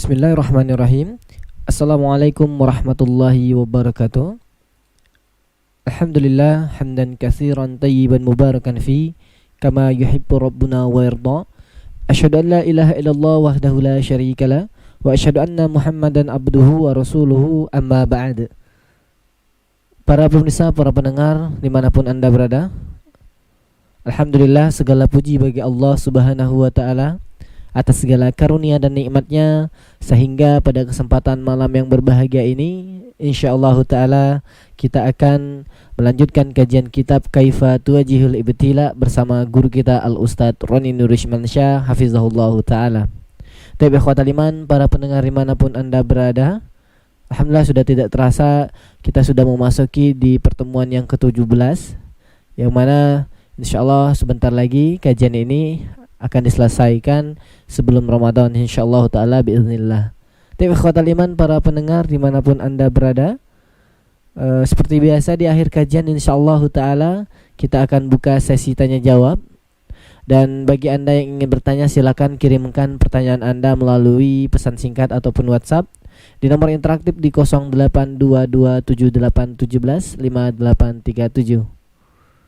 Bismillahirrahmanirrahim. Assalamualaikum warahmatullahi wabarakatuh. Alhamdulillah hamdan katsiran tayyiban mubarakan fi kama yuhibbu rabbuna wa yarda. Asyhadu an la ilaha illallah wahdahu la syarikalah wa asyhadu anna Muhammadan abduhu wa rasuluhu amma ba'd. Para pemirsa, para pendengar dimanapun Anda berada, Alhamdulillah segala puji bagi Allah Subhanahu wa ta'ala atas segala karunia dan nikmatnya, sehingga pada kesempatan malam yang berbahagia ini insyaallah ta'ala kita akan melanjutkan kajian kitab Kaifa Tuwajihul Ibtila bersama guru kita Al-Ustadz Roni Nurishmansyah hafizahullah ta'ala. Taib ikhwatal iman, para pendengar dimanapun Anda berada, alhamdulillah sudah tidak terasa kita sudah memasuki di pertemuan yang ke-17, yang mana insyaallah sebentar lagi kajian ini akan diselesaikan sebelum Ramadan insyaallah ta'ala biiznillah. Tapi ikhwatal iman, para pendengar dimanapun Anda berada, seperti biasa di akhir kajian insyaallah ta'ala kita akan buka sesi tanya jawab. Dan bagi Anda yang ingin bertanya, silakan kirimkan pertanyaan Anda melalui pesan singkat ataupun WhatsApp di nomor interaktif di 082278175837.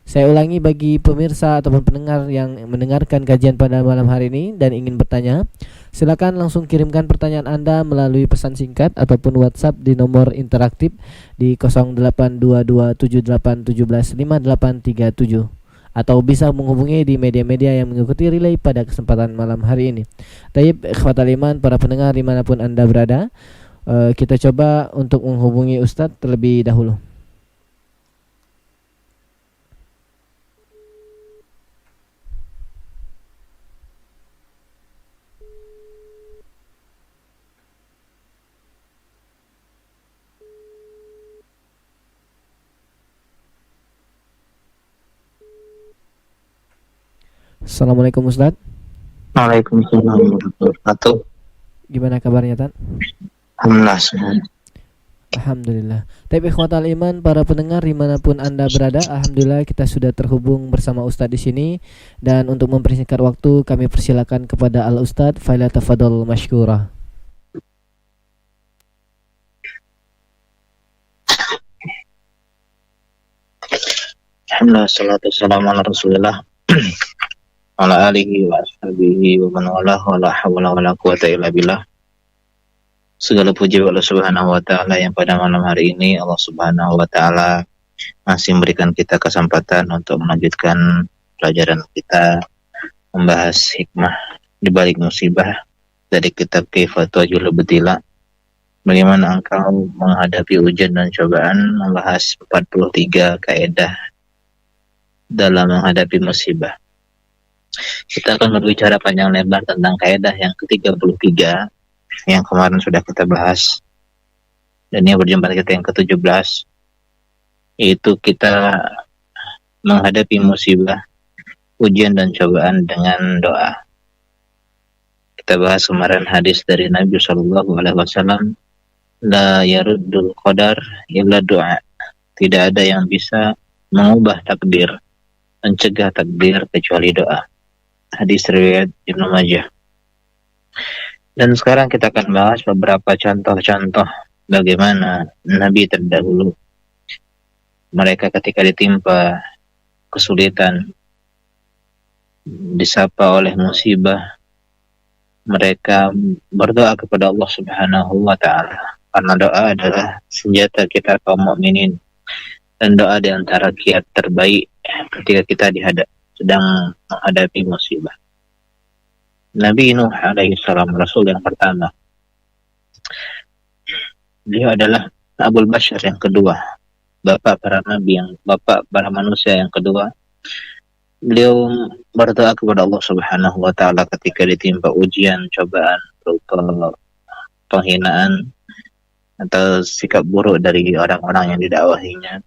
Saya ulangi, bagi pemirsa ataupun pendengar yang mendengarkan kajian pada malam hari ini dan ingin bertanya, silakan langsung kirimkan pertanyaan Anda melalui pesan singkat ataupun WhatsApp di nomor interaktif di 082278175837, atau bisa menghubungi di media-media yang mengikuti relay pada kesempatan malam hari ini. Taib ikhwatal iman, para pendengar dimanapun Anda berada, kita coba untuk menghubungi Ustadz terlebih dahulu. Assalamualaikum Ustaz. Waalaikumsalam warahmatullahi wabarakatuh. Gimana kabarnya, Tan? Alhamdulillah. Alhamdulillah. Tapi ikhwatal iman, para pendengar dimanapun Anda berada, alhamdulillah kita sudah terhubung bersama Ustaz di sini. Dan untuk mempersingkat waktu, kami persilakan kepada Al Ustaz, falyatafadhal mashkura. Alhamdulillah, salatu wassalamu ala Rasulillah ala alihi wa ashabihi wa man walah wa la hawla wa la quwata illa billah. Segala puji bagi Allah Subhanahu wa taala yang pada malam hari ini Allah Subhanahu wa taala masih memberikan kita kesempatan untuk melanjutkan pelajaran kita membahas hikmah di balik musibah dari kitab Kaifa Tuwajihul Ibtila. Bagaimana engkau menghadapi ujian dan cobaan, membahas 43 kaidah dalam menghadapi musibah. Kita akan berbicara panjang lebar tentang kaidah yang ke-33 yang kemarin sudah kita bahas, dan ini berjumpa kita yang ke-17, yaitu kita menghadapi musibah, ujian dan cobaan dengan doa. Kita bahas kemarin hadis dari Nabi SAW, la yaruddul qadar illa doa. Tidak ada yang bisa mengubah takdir, mencegah takdir kecuali doa. Hadis riwayat Ibnu Majah. Dan sekarang kita akan bahas beberapa contoh-contoh bagaimana Nabi terdahulu, mereka ketika ditimpa kesulitan, disapa oleh musibah, mereka berdoa kepada Allah Subhanahu wa ta'ala, karena doa adalah senjata kita kaum mukminin, dan doa di antara kiat terbaik ketika kita sedang menghadapi musibah. Nabi Nuh alaihi salam, Rasul yang pertama. Beliau adalah Abul Bashar yang kedua, bapak para manusia yang kedua. Beliau berdoa kepada Allah Subhanahu wa taala ketika ditimpa ujian, cobaan, berupa penghinaan atau sikap buruk dari orang-orang yang didakwahinya.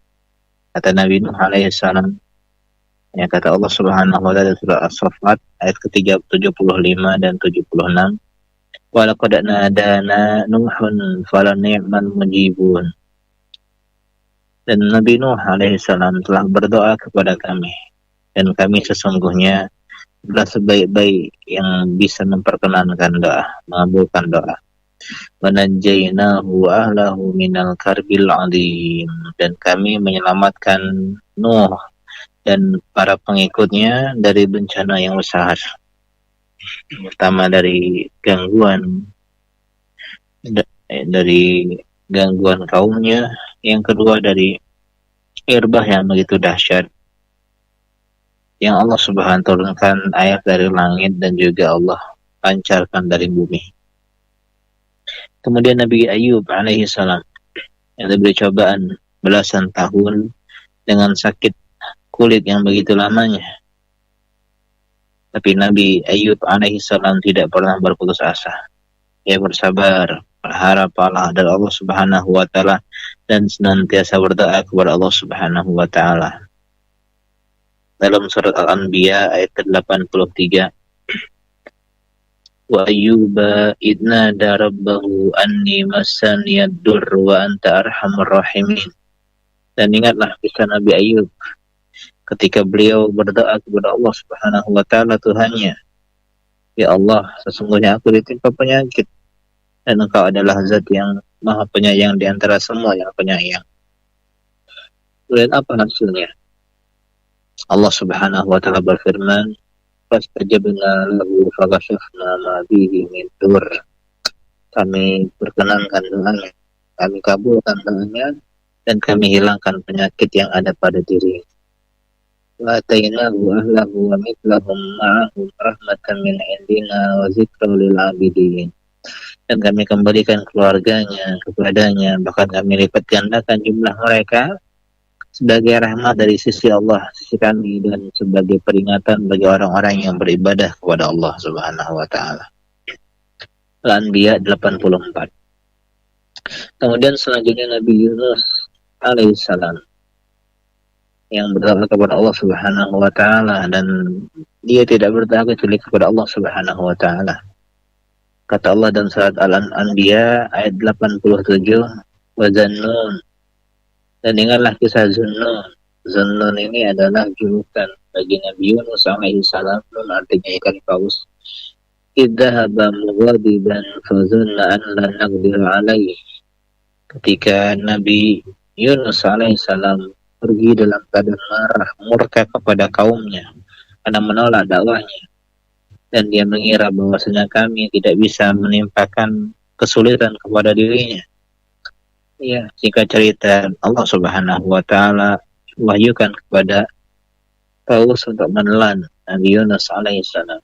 Kata Nabi Nuh alaihi salam, ya, kata Allah Subhanahu wa taala surah As-Saffat ayat ke-75 dan 76, wa laqad nadana nuhun falani'mal mujibun. Dan Nabi Nuh alaihi salam telah berdoa kepada kami, dan kami sesungguhnya adalah sebaik-baik yang bisa memperkenankan doa, mengabulkan doa. wa najjaynahu wa ahlahu minal karbil adzim, dan kami menyelamatkan Nuh dan para pengikutnya dari bencana yang besar, pertama dari gangguan kaumnya, yang kedua dari air bah yang begitu dahsyat yang Allah Subhanahu turunkan air dari langit dan juga Allah pancarkan dari bumi. Kemudian Nabi Ayub alaihi salam yang diberi cobaan belasan tahun dengan sakit kulit yang begitu lamanya, tapi Nabi Ayub alaihi salam tidak pernah berputus asa. Dia bersabar, berharap pahala dari Allah Subhanahu wa taala, dan senantiasa berdoa kepada Allah Subhanahu wa taala. Dalam surat Al-Anbiya ayat ke-83, wa ayyuba idna darabbahu anni massaniyad durr wa anta arhamur rahimin. Dan ingatlah kisah Nabi Ayub ketika beliau berdoa kepada Allah Subhanahu wa taala, Tuhannya, ya Allah, sesungguhnya aku ditimpa penyakit dan Engkau adalah zat yang maha penyayang di antara semua yang penyayang. Kemudian apa hasilnya? Allah Subhanahu wa taala berfirman, fastajabna lahu fakashafna ma bihi min dur. Kami perkenankan doanya, kami kabulkan doanya, dan kami hilangkan penyakit yang ada pada diri. Wa atainahu ahlahu wa mithlahum ma'ahum rahmatan min indina wa zikra lil abidin. Dan kami kembalikan keluarganya kepadanya, bahkan kami lipat gandakan jumlah mereka sebagai rahmat dari sisi Allah, sisi kami, dan sebagai peringatan bagi orang-orang yang beribadah kepada Allah Subhanahu wa taala. Al-Anbiya 84. Kemudian selanjutnya Nabi Yunus alaihissalam yang berdoa kepada Allah Subhanahu wa taala, dan dia tidak berdoa kecuali kepada Allah Subhanahu wa taala. Kata Allah dalam surat Al-Anbiya ayat 87, wa zannun, dan ingatlah kisah Zunnun. Zunnun ini adalah julukan bagi Nabi Yunus alaihissalam, nun artinya ikan paus. Idzahaba mughadiban fazunna an la naqdir alaihi. Ketika Nabi Yunus alaihissalam pergi dalam keadaan marah, murka kepada kaumnya karena menolak dakwahnya, dan dia mengira bahwasanya kami tidak bisa menimpakan kesulitan kepada dirinya. Ya, singkat cerita, Allah Subhanahu wa taala wahyukan kepada paus untuk menelan Nabi Yunus alaihissalam.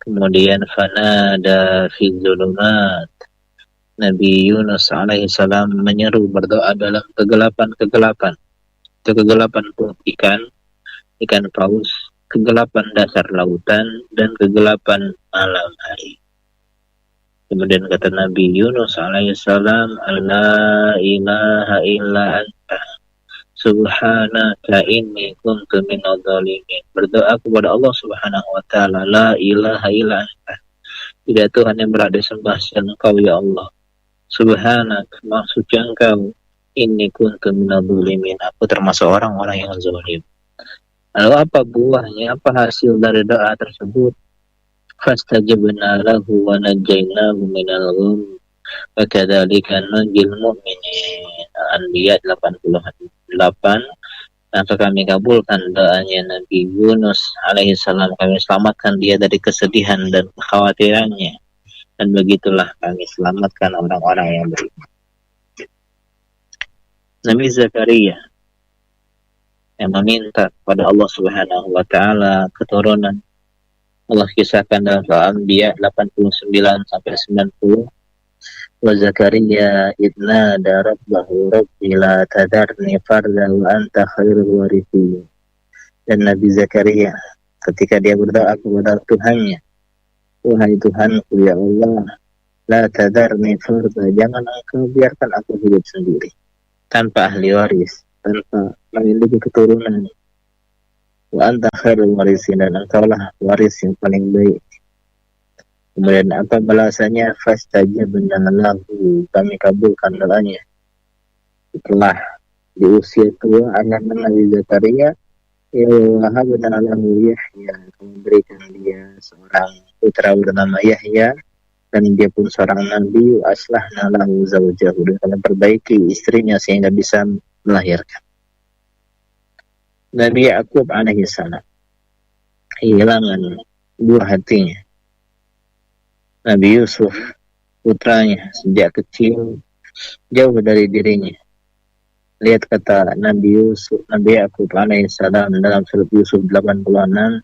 Kemudian fanada fi dzulumat, Nabi Yunus alaihissalam menyeru, berdoa dalam kegelapan-kegelapan. Itu kegelapan ikan paus, kegelapan dasar lautan, dan kegelapan malam hari. Kemudian kata Nabi Yunus alaihissalam, la ilaha illa anta subhanaka inni kuntu minadh dhalimin. Berdoa kepada Allah Subhanahu wa taala, la ilaha illa anta, tidak Tuhan yang berhak disembah selain Engkau ya Allah. Subhanak, maksudnya Engkau, inni kuntu minadh dhalimin, aku termasuk orang-orang yang zalim. Lalu apa buahnya, apa hasil dari doa tersebut? Fastajabna lahu wa najjaynahu minal gham wa kadzalika nunjil mu'minin. Al-Anbiya 88. Maka kami kabulkan doanya Nabi Yunus alaihissalam, kami selamatkan dia dari kesedihan dan kekhawatirannya, dan begitulah kami selamatkan orang-orang yang beriman. Nabi Zakaria yang meminta kepada Allah Subhanahu wa taala keturunan, Allah kisahkan dalam Al-Anbiya 89 sampai 90. Wa Zakaria idna darabbahu rabbi la tadarni farda wa anta khairul warithin. Dan Nabi Zakaria ketika dia berdoa kepada Tuhannya, wahai Tuhanku ya Allah, la tadarni farda, jangan Engkau biarkan aku hidup sendiri tanpa ahli waris, tanpa memiliki keturunan. Wa anta khairul warithin, dan Engkaulah waris yang paling baik. Kemudian apa balasannya? Fastajabna lahu, kami kabulkan doanya. Setelah di usia tua anak Nabi Zakaria, ya wahabna lahu Yahya, kami berikan dia seorang putra bernama Yahya. dan dia pun seorang nabi, aslahna lahu zawjahu, dan kami perbaiki istrinya sehingga bisa melahirkan. Nabi Yakub alaihi salam kehilangan buah hatinya, Nabi Yusuf putranya sejak kecil jauh dari dirinya. Lihat kata Nabi Yakub alaihi salam dalam surat Yusuf 86,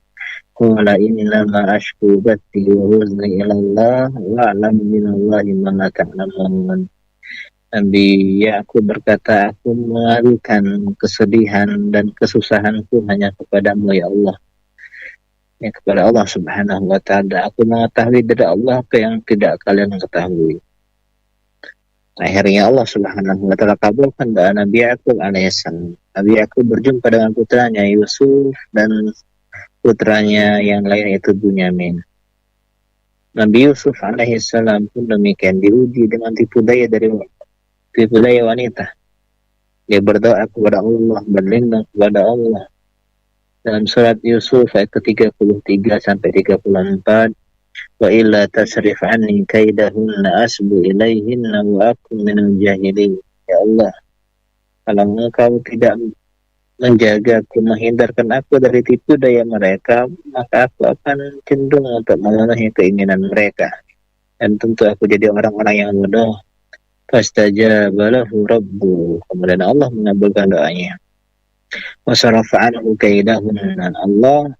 qala inni lama ashku batti wa huzni ila Allah wa a'lam minallahi ma la ta'lamun. Nabi Yakub berkata, aku mengadukan kesedihan dan kesusahanku hanya kepadamu ya Allah, ya kepada Allah subhanahu wa ta'ala. Aku mengetahui dari Allah apa yang tidak kalian ketahui. Akhirnya Allah subhanahu wa ta'ala kabulkan doa Nabi Yakub alaihissalam. Nabi Yakub berjumpa dengan putranya Yusuf dan putranya yang lain itu Bunyamin. Nabi Yusuf alaihissalam pun demikian diuji dengan tipu daya wanita. Dia berdoa kepada Allah, berlindung kepada Allah. Dalam surat Yusuf ayat ke-33 sampai 34, wa illa tasrif anni kaidahunna asbu ilaihinna wa akum minal jahilin. Ya Allah, kalau engkau tidak menjagaku, menghindarkan aku dari tipu daya mereka, maka aku akan cenderung untuk memenuhi keinginan mereka, dan tentu aku jadi orang-orang yang bodoh. Fastajaba lahu rabbuh, kemudian Allah mengabulkan doanya. Wa sarafa anhu kaidahunna, Allah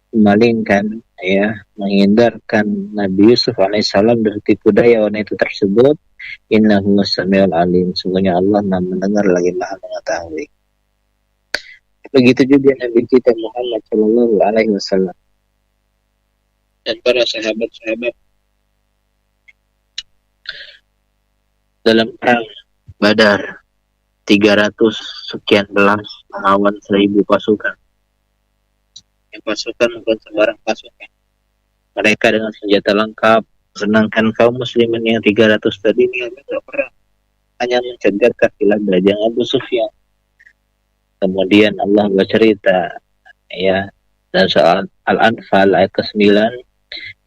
memalingkan, menghindarkan Nabi Yusuf alaihissalam dari tipu daya wanita tersebut. Innahu was-sami'ul alim, sungguhnya Allah Maha mendengar lagi Maha mengetahui. Begitu juga Nabi kita Muhammad sallallahu alaihi wasallam dan para sahabat-sahabat dalam perang Badar, 300 sekian belas melawan 1000 pasukan. Yang pasukan bukan sembarang pasukan. Mereka dengan senjata lengkap, sedangkan kaum muslimin yang 300 tadi ini tidak perang, hanya mencegat kaki lajang Abu Sufyan. Kemudian Allah bercerita dan soal Al-Anfal ayat ke-9,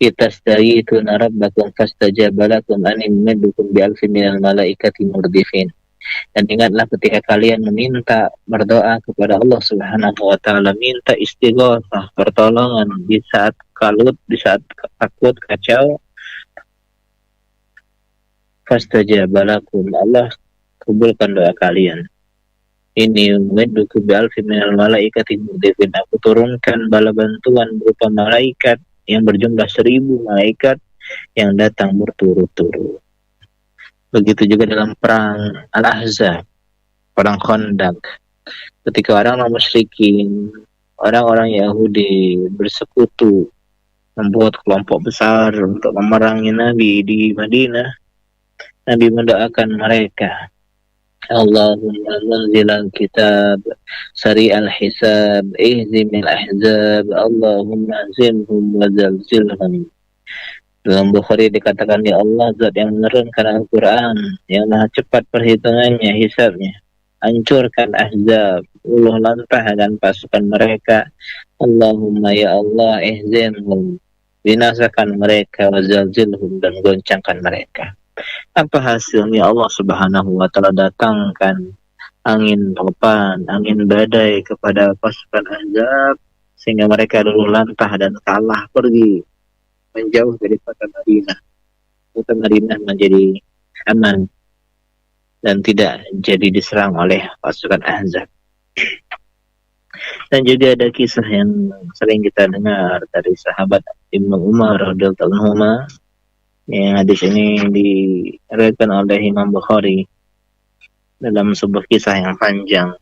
Itastaghiithuna rabbakum fastajaba lakum anni mumiddukum bi'alfin minal malaikati murdifin. Dan ingatlah ketika kalian berdoa kepada Allah subhanahu wa ta'ala, minta istighatsah, pertolongan di saat kalut, di saat takut, kacau, fastajaba lakum, Allah kabulkan doa kalian. Ini mumiddukum bi'alfin minal malaikati murdifin, aku turunkan bala bantuan berupa malaikat yang berjumlah 1000 malaikat yang datang berturut-turut. Begitu juga dalam perang Al-Ahzab, perang Khandaq, ketika orang-orang musyrikin, orang-orang Yahudi bersekutu membuat kelompok besar untuk memerangi Nabi di Madinah, Nabi mendoakan mereka, Allahumma munzilal kitab, sari'al hisab, ihzimil ahzab, Allahumma zilhum wa zalzilhum. Dalam Bukhari dikatakan, ya Allah, zat yang menurunkan Al-Quran, yang maha cepat perhitungannya, hisabnya, hancurkan ahzab, uluh lantahkan pasukan mereka. Allahumma ya Allah, ihzimhum, binasakan mereka, wa zalzilhum, dan goncangkan mereka. Apa hasilnya? Allah subhanahu wa ta'ala datangkan angin topan, angin badai kepada pasukan Ahzab, sehingga mereka luluh lantah dan kalah, pergi menjauh dari kota Madinah. Kota Madinah menjadi aman dan tidak jadi diserang oleh pasukan Ahzab. Dan juga ada kisah yang sering kita dengar dari sahabat Ibnu Umar radhiyallahu anhu, yang hadis ini diriwayatkan oleh Imam Bukhari dalam sebuah kisah yang panjang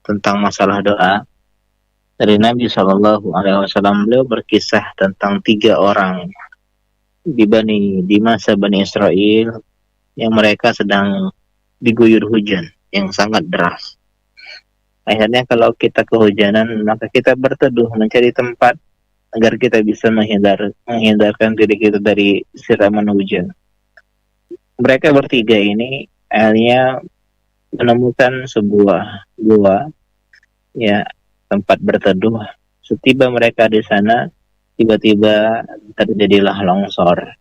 tentang masalah doa dari Nabi SAW. Beliau berkisah tentang 3 orang di masa Bani Israel yang mereka sedang diguyur hujan yang sangat deras. Akhirnya kalau kita kehujanan, maka kita berteduh mencari tempat agar kita bisa menghindarkan diri kita dari siraman hujan. Mereka bertiga ini akhirnya menemukan sebuah gua, tempat berteduh. Setiba mereka di sana, tiba-tiba terjadilah longsor.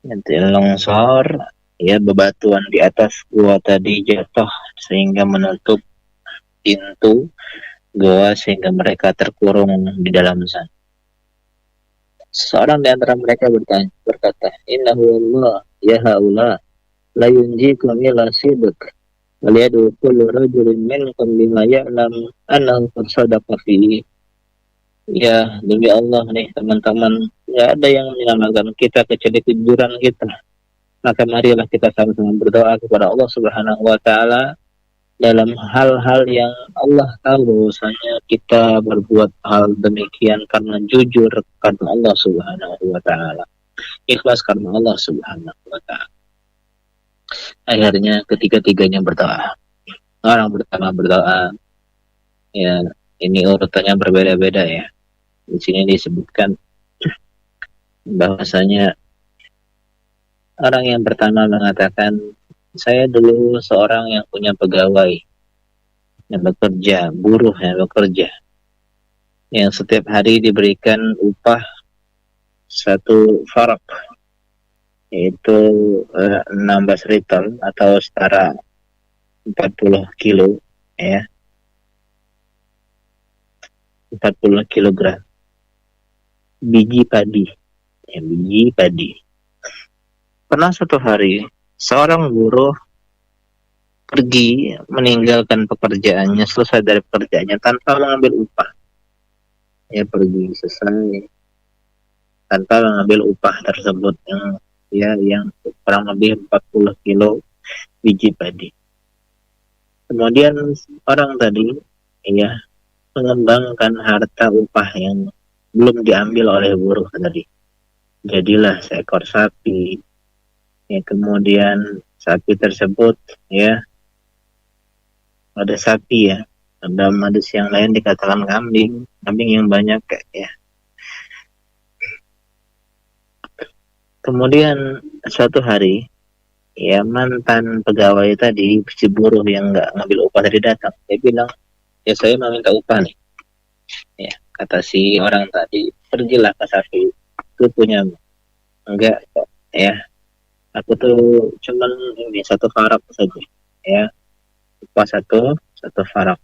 Nanti longsor, ya bebatuan di atas gua tadi jatuh sehingga menutup pintu gua sehingga mereka terkurung di dalam sana. Seorang di antara mereka berkata, Innahu Allah, ya haula, la yunjikum ila sidq, waliyadu kullu rajulin minkum bima ya'lam annahu qad sadaqa fihi. Ya, demi Allah nih teman-teman, nggak ada yang menyelamatkan kita kecuali kejujuran kita. Maka marilah kita sama-sama berdoa kepada Allah Subhanahu wa taala dalam hal-hal yang Allah tahu bahwasanya kita berbuat hal demikian karena jujur karena Allah Subhanahu wa taala. Ikhlas karena Allah Subhanahu wa taala. Akhirnya ketiga-tiganya berdoa. Orang pertama berdoa, ya ini urutannya berbeda-beda ya. Di sini disebutkan bahwasanya orang yang pertama mengatakan, saya dulu seorang yang punya pegawai yang bekerja, buruh yang bekerja, yang setiap hari diberikan upah satu farak, yaitu 16 rital atau setara 40 kilo, ya, 40 kilogram biji padi, ya, biji padi. Pernah suatu hari seorang buruh pergi meninggalkan pekerjaannya, selesai dari pekerjaannya tanpa mengambil upah. Ya, pergi selesai tanpa mengambil upah tersebut yang kurang lebih 40 kilo biji padi. Kemudian orang tadi ya mengembangkan harta upah yang belum diambil oleh buruh tadi. Jadilah seekor sapi. Ya, kemudian sapi tersebut ya, ada sapi ya, dalam hadis yang lain dikatakan kambing yang banyak ya. Kemudian suatu hari ya, mantan pegawai tadi, si buruh yang nggak ngambil upah tadi datang. Dia bilang, ya saya mau minta upah nih. Ya, kata si orang tadi, pergilah ke sapi, itu punya enggak ya. Aku tuh cuman ini satu farak saja, ya, upah satu farak.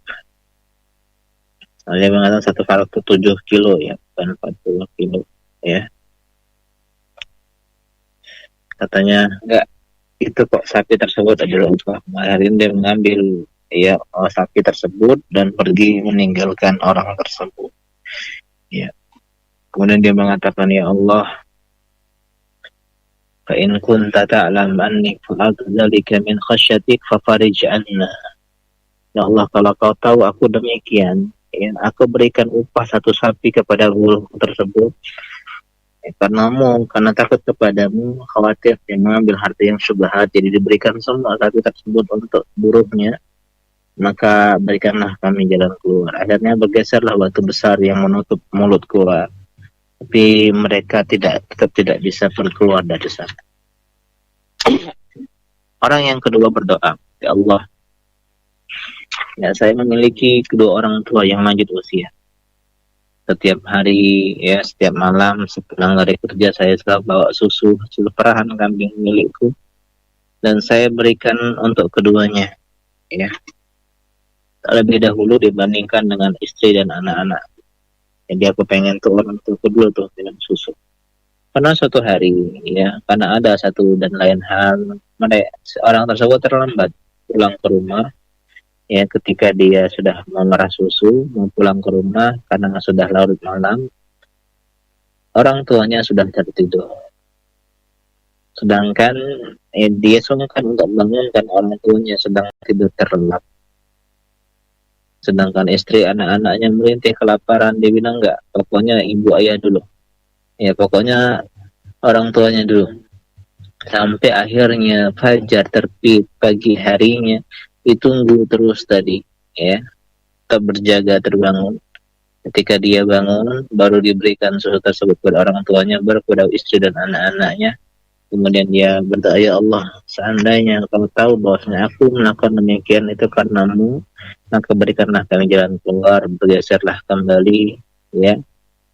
Dia mengatakan satu farak itu 7 kilo ya, bukan 40 kilo ya. Katanya enggak, itu kok sapi tersebut adalah upah. Akhirnya dia mengambil ya sapi tersebut dan pergi meninggalkan orang tersebut. Ya. Kemudian dia mengatakan, ya Allah, fa in kunta ta'lam anni fa'altu dzalika min khasyatik fafarij anna. Ya Allah, kalau kau tahu aku demikian, ya, aku berikan upah satu sapi kepada buruh tersebut ya, karena takut kepadamu, khawatir yang mengambil harta yang syubhat, jadi diberikan semua sapi tersebut untuk buruhnya, maka berikanlah kami jalan keluar. Akhirnya bergeserlah batu besar yang menutup mulut gua, tapi mereka tetap tidak bisa keluar dari sana. Orang yang kedua berdoa, ya Allah, ya saya memiliki kedua orang tua yang lanjut usia. Setiap hari ya, setiap malam sepulang dari kerja saya selalu bawa susu hasil perahan kambing milikku dan saya berikan untuk keduanya ya, terlebih dahulu dibandingkan dengan istri dan anak-anak. Jadi aku pengen tuh orang tua kedua tuh dengan susu. Karena suatu hari ya, karena ada satu dan lain hal, orang tersebut terlambat pulang ke rumah. Ya, ketika dia sudah memerah susu, mau pulang ke rumah karena sudah larut malam, orang tuanya sudah tertidur. Sedangkan dia sungkan untuk membangunkan orang tuanya sedang tidur terlelap. Sedangkan istri anak-anaknya merintih kelaparan, dia bilang enggak, pokoknya ibu ayah dulu. Ya, pokoknya orang tuanya dulu. Sampai akhirnya fajar terbit pagi harinya, ditunggu terus tadi ya, tetap berjaga terbangun. Ketika dia bangun, baru diberikan susu tersebut kepada orang tuanya, baru kepada istri dan anak-anaknya. Kemudian dia berdoa, ya Allah, seandainya kau tahu bahwasanya aku melakukan demikian itu karenamu, maka berikanlah kami jalan keluar. Bergeserlah kembali ya,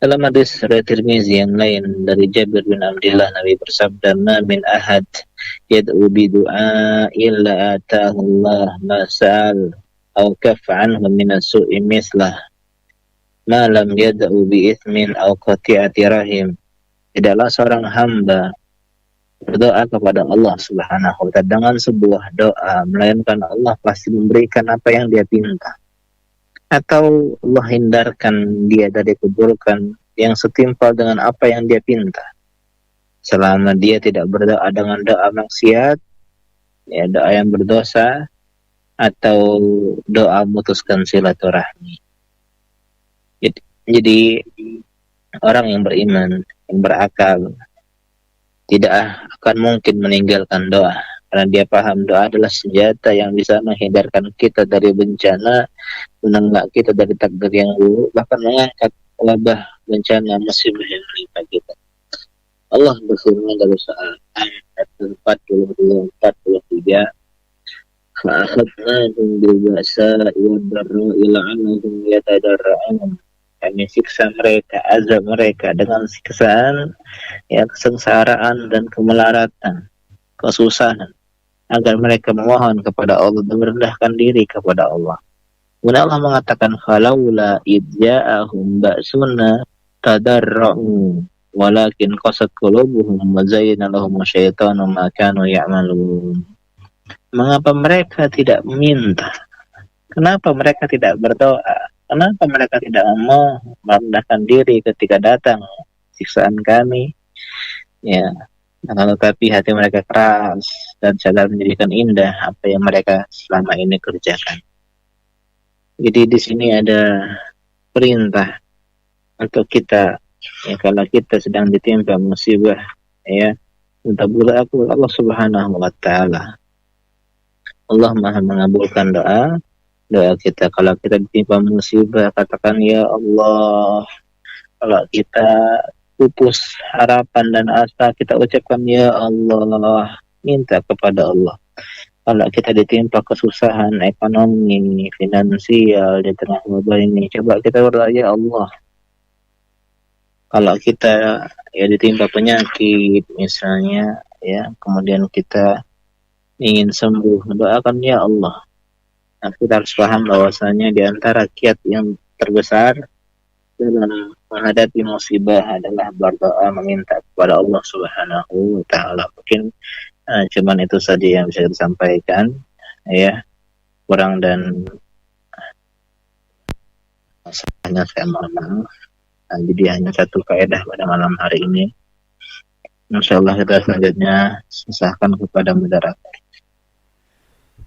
Dalam hadis riwayat Tirmizi yang lain dari Jabir bin Abdullah, Nabi bersabda, "Ma min ahad yad'u bi du'a illa atahu Allah ma sa'al aw kaffa anhu min as-su'i mislah ma lam yad'u bi ithmin aw qati'ati rahim." Tidaklah seorang hamba berdoa kepada Allah Subhanahu wa ta'ala dengan sebuah doa melainkan Allah pasti memberikan apa yang dia pinta, atau Allah hindarkan dia dari keburukan yang setimpal dengan apa yang dia pinta, selama dia tidak berdoa dengan doa maksiat, ya, doa yang berdosa, atau doa memutuskan silaturahmi. Jadi orang yang beriman, yang berakal, tidak akan mungkin meninggalkan doa, karena dia paham doa adalah senjata yang bisa menghindarkan kita dari bencana, menenggak kita dari takdir yang buruk, bahkan mengangkat wabah bencana musibah yang menimpa kita. Allah berfirman dalam ayat 42-43, "Fa'akhadnahum bil-ba'sa'i wad-dharra'i la'annahum yatadarra'un." Kami siksa mereka, azab mereka dengan siksaan, ya, kesengsaraan dan kemelaratan, kesusahan, agar mereka memohon kepada Allah dan merendahkan diri kepada Allah. Kemudian Allah mengatakan, "Falaula idza'ahum ba'suna tadarra'u walakin qasat qulubuhum wa zayyana lahum asyaitanu ma kanu ya'malun." Mengapa mereka tidak meminta? Kenapa mereka tidak berdoa? Kenapa mereka tidak mau merendahkan diri ketika datang siksaan kami? Ya, tetapi hati mereka keras dan sadar menjadikan indah apa yang mereka selama ini kerjakan. Jadi di sini ada perintah untuk kita, ya, kalau kita sedang ditimpa musibah, ya, untuk berdoa kepada Allah Subhanahu wa ta'ala. Allah Maha mengabulkan doa kita. Kalau kita ditimpa musibah, katakan, "Ya Allah." Kalau kita pupus harapan dan asa, kita ucapkan, "Ya Allah." Minta kepada Allah. Kalau kita ditimpa kesusahan ekonomi, finansial di tengah wabah ini, coba kita berdoa, "Ya Allah." Kalau kita, ya, ditimpa penyakit misalnya, ya, kemudian kita ingin sembuh, doakan, "Ya Allah." Nah, kita harus paham bahwasanya di antara kiat yang terbesar dalam menghadapi musibah adalah berdoa, meminta kepada Allah Subhanahu wa ta'ala. Mungkin cuman itu saja yang bisa disampaikan, ya. Kurang dan hanya saya mohon maaf. Jadi hanya satu kaidah pada malam hari ini. Insyaallah kita selanjutnya sisahkan kepada moderator.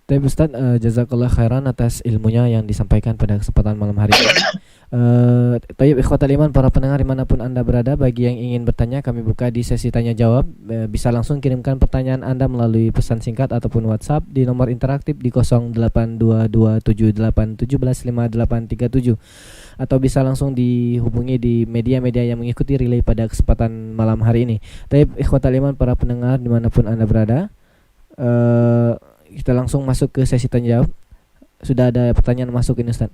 Baik Ustaz, jazakallah khairan atas ilmunya yang disampaikan pada kesempatan malam hari ini. Tayyib ikhwatal iman, para pendengar dimanapun Anda berada, bagi yang ingin bertanya kami buka di sesi tanya jawab. Bisa langsung kirimkan pertanyaan Anda melalui pesan singkat ataupun WhatsApp di nomor interaktif di 08227817155837, atau bisa langsung dihubungi di media-media yang mengikuti relay pada kesempatan malam hari ini. Tayyib ikhwatal iman, para pendengar dimanapun Anda berada, kita langsung masuk ke sesi tanya jawab. Sudah ada pertanyaan masuk ini, Ustaz?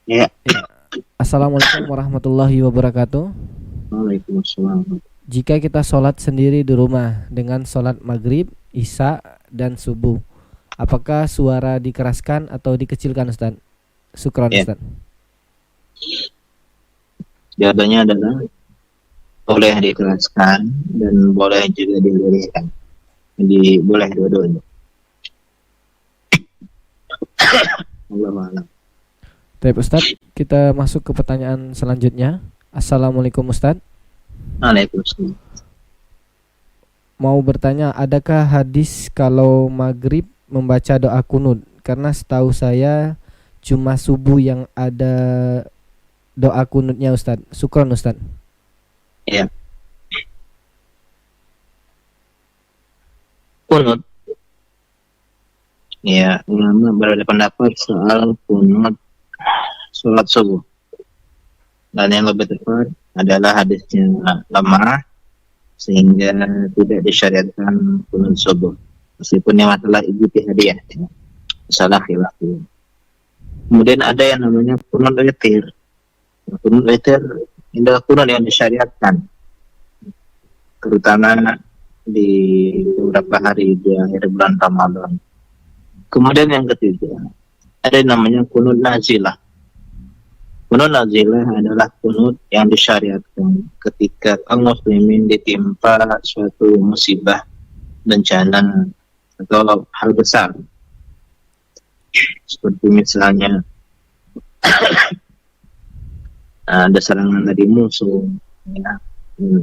Ya. Assalamualaikum warahmatullahi wabarakatuh. Waalaikumsalam. Jika kita sholat sendiri di rumah dengan sholat maghrib, isya, dan subuh, apakah suara dikeraskan atau dikecilkan, Ustaz? Syukran, Ustaz. Jawabannya adalah boleh dikeraskan dan boleh juga diluruskan. Jadi boleh dua-duanya. Allah a'lam. Baik Ustaz, kita masuk ke pertanyaan selanjutnya. Assalamualaikum Ustaz. Waalaikumsalam. Mau bertanya, adakah hadis kalau maghrib membaca doa kunut? Karena setahu saya cuma subuh yang ada doa kunutnya, Ustaz. Syukran, Ustaz. Ya. Kunut. Ya, ulama berbeda pendapat soal kunut sholat subuh. Dan yang lebih tepat adalah hadisnya lemah sehingga tidak disyariatkan kunut subuh. Meskipun yang masalah ijtihadiyah, masalah khilafiyah. Kemudian ada yang namanya kunut witir. Kunut witir Ini adalah kunut yang disyariatkan, terutama di beberapa hari di akhir bulan Ramadan. Kemudian yang ketiga, ada yang namanya kunut nazilah. Kunut nazilah adalah kunut yang disyariatkan ketika kaum muslimin ditimpa suatu musibah, bencana, atau hal besar. Seperti misalnya ada serangan dari musuh, ya,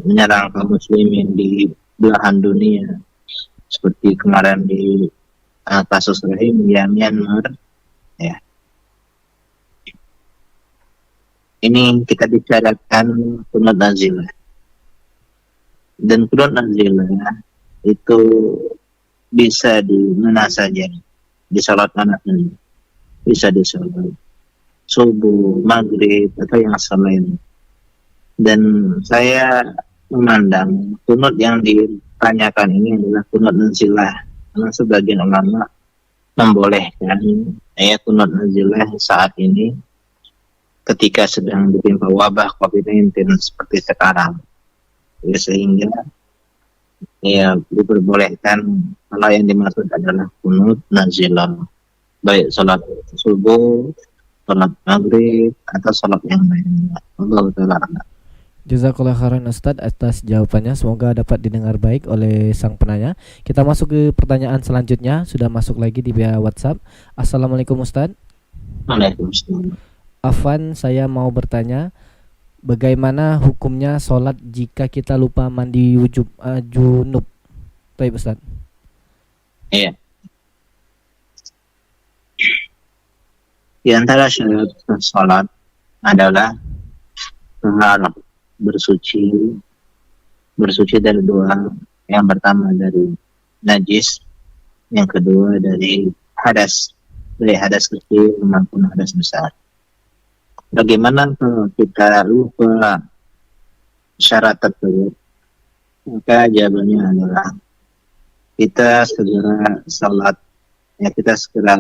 menyerang kaum muslimin di belahan dunia, seperti kemarin di kasus Rohingya Myanmar, ya. Ini kita bicarakan kunut nazilah. Dan kunut nazilah itu bisa di mana saja, di salat anak-anak, bisa di salat subuh, maghrib, atau yang selain. Dan saya memandang kunut yang ditanyakan ini adalah kunut nazilah, karena sebagian ulama membolehkan kunut nazilah saat ini ketika sedang ditimpa wabah COVID-19 seperti sekarang, ya, sehingga diperbolehkan kalau yang dimaksud adalah kunut nazilah, baik salat subuh, salat maghrib, atau salat yang lainnya. Allah Ta'ala. Jazakallah khairan Ustadz atas jawabannya, semoga dapat didengar baik oleh sang penanya. Kita masuk ke pertanyaan selanjutnya, sudah masuk lagi di via WhatsApp. Assalamualaikum Ustadz. Waalaikumsalam. Afwan, saya mau bertanya, bagaimana hukumnya sholat jika kita lupa mandi junub? Baik Ustaz. Iya. Di antara syarat sholat adalah taharah, bersuci dari dua. Yang pertama dari najis, yang kedua dari hadas, dari hadas kecil maupun hadas besar. Bagaimana kalau kita lupa syarat tersebut? Maka jawabannya adalah kita segera salat, ya, kita segera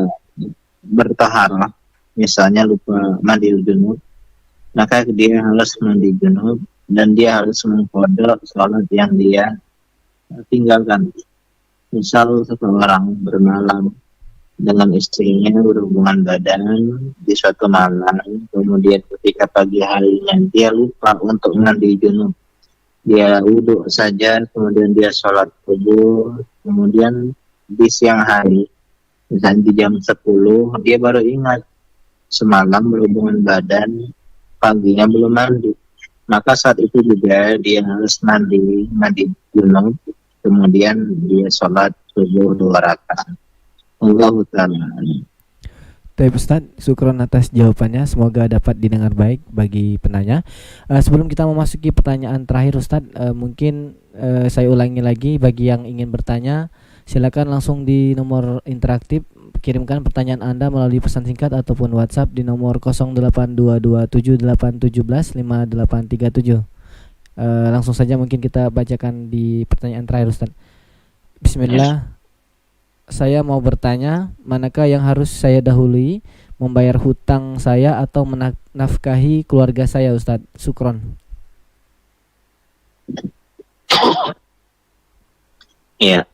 bertaharah. Misalnya lupa mandi junub, maka dia harus mandi junub dan dia harus mengqadha salat yang dia tinggalkan. Misal seseorang bermalam dengan istrinya, berhubungan badan di suatu malam, kemudian ketika pagi harinya dia lupa untuk mandi junub, dia wudhu saja, kemudian dia sholat subuh, kemudian di siang hari, misalnya di jam 10, dia baru ingat semalam berhubungan badan, paginya belum mandi, maka saat itu juga dia harus mandi junub, kemudian dia sholat subuh 2 rakaat. Allah Ta'ala. Baik Ustaz, syukron atas jawabannya, semoga dapat didengar baik bagi penanya. Sebelum kita memasuki pertanyaan terakhir Ustaz, mungkin saya ulangi lagi, bagi yang ingin bertanya silakan langsung di nomor interaktif, kirimkan pertanyaan Anda melalui pesan singkat ataupun WhatsApp di nomor 082278175837. Langsung saja mungkin kita bacakan di pertanyaan terakhir Ustaz. Bismillah. Saya mau bertanya, manakah yang harus saya dahului, membayar hutang saya atau menafkahi keluarga saya Ustaz? Syukron. Iya,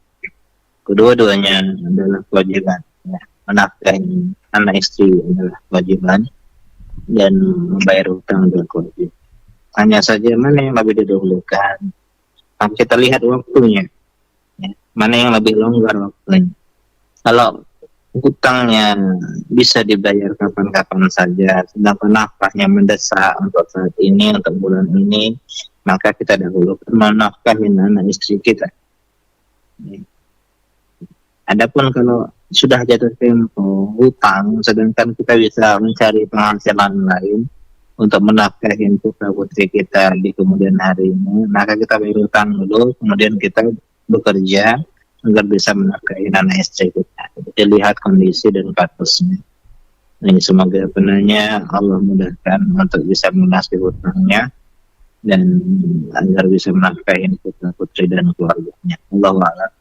kedua-duanya adalah kewajiban, ya. Menafkahi anak istri adalah kewajiban, dan membayar hutang adalah kewajiban. Hanya saja mana yang lebih didahulukan, maka kita lihat waktunya, ya. Mana yang lebih longgar waktunya. Kalau hutangnya bisa dibayar kapan-kapan saja, sedangkan nafkahnya mendesak untuk saat ini, untuk bulan ini, maka kita dahulukan menafkahi anak istri kita. Adapun kalau sudah jatuh tempo hutang, sedangkan kita bisa mencari penghasilan lain untuk menafkahi putra putri kita di kemudian hari ini, maka kita bayar hutang dulu, kemudian kita bekerja agar bisa menafkahi anak istri kita. Kita lihat kondisi dan statusnya. Ini semoga penanya Allah mudahkan untuk bisa melunasi hutangnya dan agar bisa menafkahi putra putri dan keluarganya. Allahu a'lam.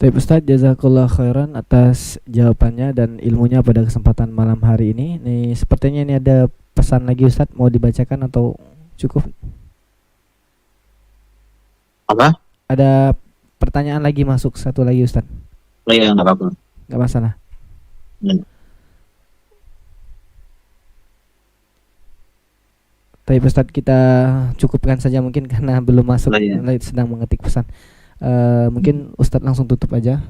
Baik Ustaz, jazakallah khairan atas jawabannya dan ilmunya pada kesempatan malam hari ini. Nih sepertinya ini ada pesan lagi Ustaz, mau dibacakan atau Cukup. Apa? Ada pertanyaan lagi masuk satu lagi Ustaz. Oh iya, nggak apa-apa. Nggak masalah. Hmm. Tapi Ustaz kita cukupkan saja mungkin karena belum masuk, Oh, iya. sedang mengetik pesan. Mungkin Ustaz langsung tutup aja.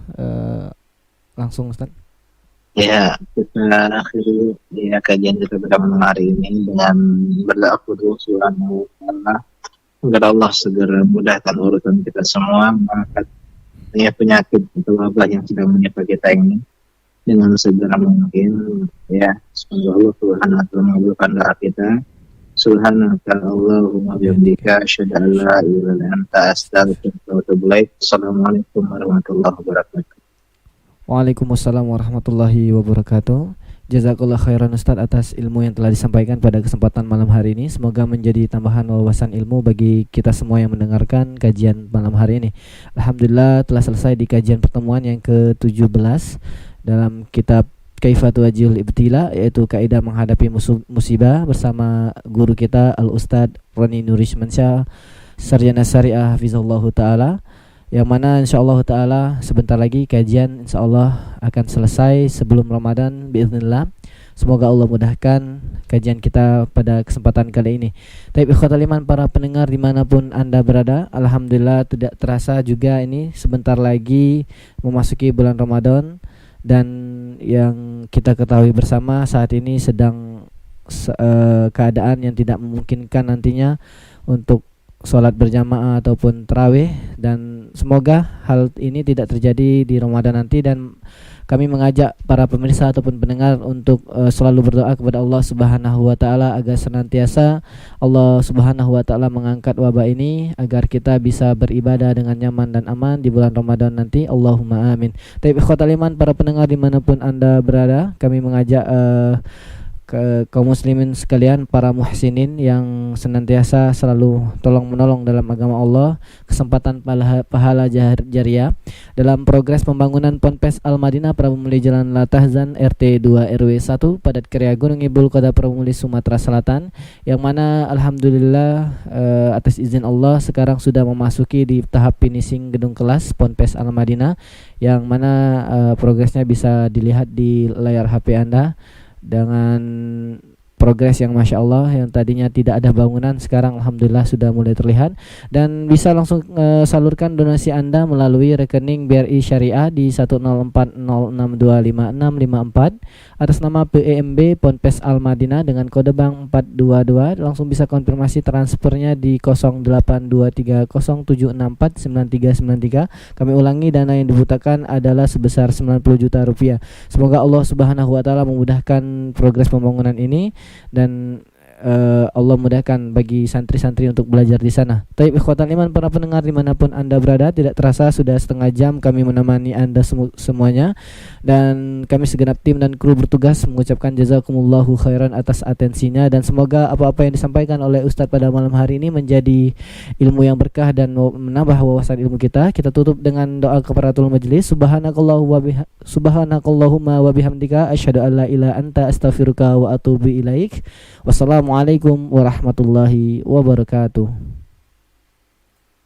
Langsung Ustaz. Ya, kita akhiri ya kajian kita pada malam hari ini dengan berdoa kepada Subhanahu wa Ta'ala agar Allah segera mudahkan urusan kita semua, mengangkat penyakit atau wabah yang sedang menimpa kita ini dengan segera mungkin. Ya, semoga Allah Subhanahu wa Ta'ala mengabulkan doa kita. Subhanaka Allahumma bihamdika asyhadu an la ilaha illa anta astaghfiruka wa atubu ilaik. Assalamualaikum warahmatullahi wabarakatuh. Waalaikumsalam warahmatullahi wabarakatuh. Jazakallah khairan Ustaz atas ilmu yang telah disampaikan pada kesempatan malam hari ini. Semoga menjadi tambahan wawasan ilmu bagi kita semua yang mendengarkan kajian malam hari ini. Alhamdulillah telah selesai di kajian pertemuan yang ke-17 dalam kitab Kaifatu Wajil Ibtila, yaitu kaidah menghadapi musibah bersama guru kita Al-Ustaz Roni Nurismansyah, Sarjana Syariah Hafizahullahu Ta'ala, yang mana insyaallah ta'ala sebentar lagi kajian insyaallah akan selesai sebelum Ramadan biiznillah. Semoga Allah mudahkan kajian kita pada kesempatan kali ini. Taib ikhwatal iman para pendengar dimanapun Anda berada, alhamdulillah tidak terasa juga ini sebentar lagi memasuki bulan Ramadan. Dan yang kita ketahui bersama saat ini sedang keadaan yang tidak memungkinkan nantinya untuk sholat berjamaah ataupun tarawih, dan semoga hal ini tidak terjadi di Ramadan nanti. Dan kami mengajak para pemirsa ataupun pendengar untuk selalu berdoa kepada Allah Subhanahu wa Ta'ala agar senantiasa Allah Subhanahu wa Ta'ala mengangkat wabah ini agar kita bisa beribadah dengan nyaman dan aman di bulan Ramadan nanti. Allahumma amin. Tapi ikhwatal iman para pendengar dimanapun Anda berada, kami mengajak ke kaum muslimin sekalian, para muhsinin yang senantiasa selalu tolong menolong dalam agama Allah, kesempatan pahala jariah dalam progres pembangunan Ponpes Al-Madinah Prabumuli Jalan Latahzan RT 2 RW 1 Padat Karya Gunung Kidul Kota Prabumuli Sumatera Selatan, yang mana alhamdulillah atas izin Allah sekarang sudah memasuki di tahap finishing gedung kelas Ponpes Al-Madinah, yang mana progresnya bisa dilihat di layar HP Anda dengan progres yang Masya Allah, yang tadinya tidak ada bangunan sekarang alhamdulillah sudah mulai terlihat. Dan bisa langsung salurkan donasi Anda melalui rekening BRI Syariah di 10406255654 atas nama PEMB Ponpes Al-Madinah dengan kode bank 422. Langsung bisa konfirmasi transfernya di 082307649393. Kami ulangi, dana yang dibutuhkan adalah sebesar 90 juta rupiah. Semoga Allah Subhanahu wa Ta'ala memudahkan progres pembangunan ini dan Allah mudahkan bagi santri-santri untuk belajar di sana. Taib ikhwatan iman para pendengar dimanapun Anda berada, tidak terasa sudah setengah jam kami menemani Anda semuanya, dan kami segenap tim dan kru bertugas mengucapkan jazakumullahu khairan atas atensinya, dan semoga apa-apa yang disampaikan oleh Ustadz pada malam hari ini menjadi ilmu yang berkah dan menambah wawasan ilmu kita. Kita tutup dengan doa kafaratul majelis. Subhanakallahumma wa bihamdika asyhadu an la ilaha anta astaghfiruka wa atubu ilaik. Wassalamualaikum warahmatullahi wabarakatuh.